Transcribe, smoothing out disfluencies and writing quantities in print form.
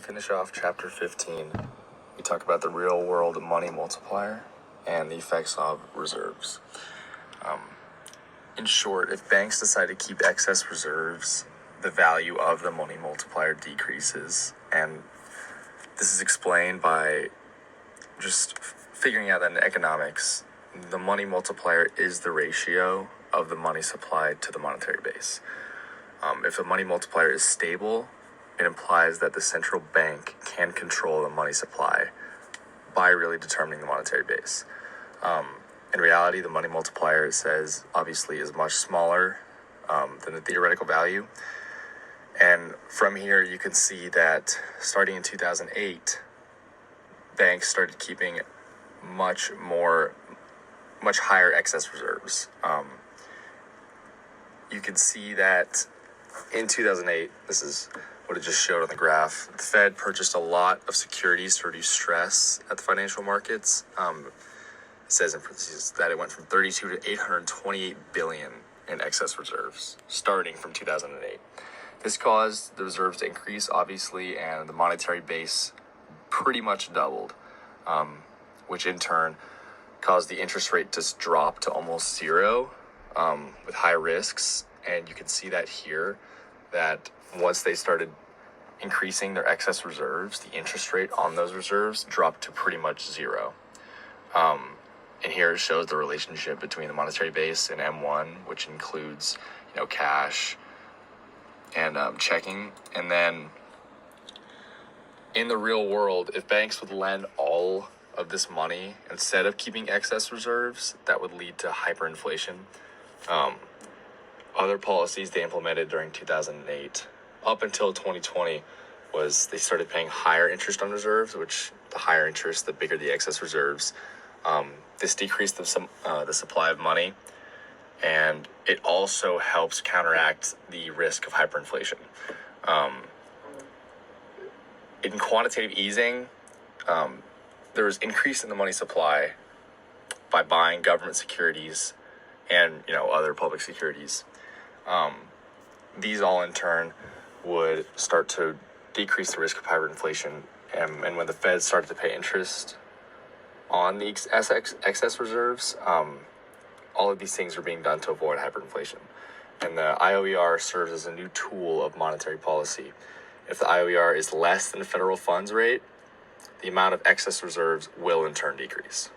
finish off chapter 15, we talk about the real world money multiplier and the effects of reserves. In short, if banks decide to keep excess reserves, the value of the money multiplier decreases. And this is explained by just figuring out that in economics, the money multiplier is the ratio of the money supply to the monetary base. If the money multiplier is stable, it implies that the central bank can control the money supply by really determining the monetary base. In reality, the money multiplier, it says, obviously is much smaller than the theoretical value. And from here, you can see that starting in 2008, banks started keeping much higher excess reserves. You can see that in 2008, this is what it just showed on the graph, the Fed purchased a lot of securities to reduce stress at the financial markets. It says in parentheses that it went from 32 to 828 billion in excess reserves starting from 2008. This caused the reserves to increase, obviously, and the monetary base pretty much doubled, which in turn caused the interest rate to drop to almost zero with high risks. And you can see that here, that once they started increasing their excess reserves, the interest rate on those reserves dropped to pretty much zero. And here it shows the relationship between the monetary base and M1, which includes, cash and checking. And then in the real world, if banks would lend all of this money instead of keeping excess reserves, that would lead to hyperinflation. Other policies they implemented during 2008 up until 2020 was they started paying higher interest on reserves, which the higher interest, the bigger the excess reserves. This decreased the supply of money, and it also helps counteract the risk of hyperinflation. In quantitative easing, there was increase in the money supply by buying government securities and other public securities. These all in turn would start to decrease the risk of hyperinflation, and when the Fed started to pay interest on the excess reserves, all of these things are being done to avoid hyperinflation. And the IOER serves as a new tool of monetary policy. If the IOER is less than the federal funds rate, the amount of excess reserves will in turn decrease.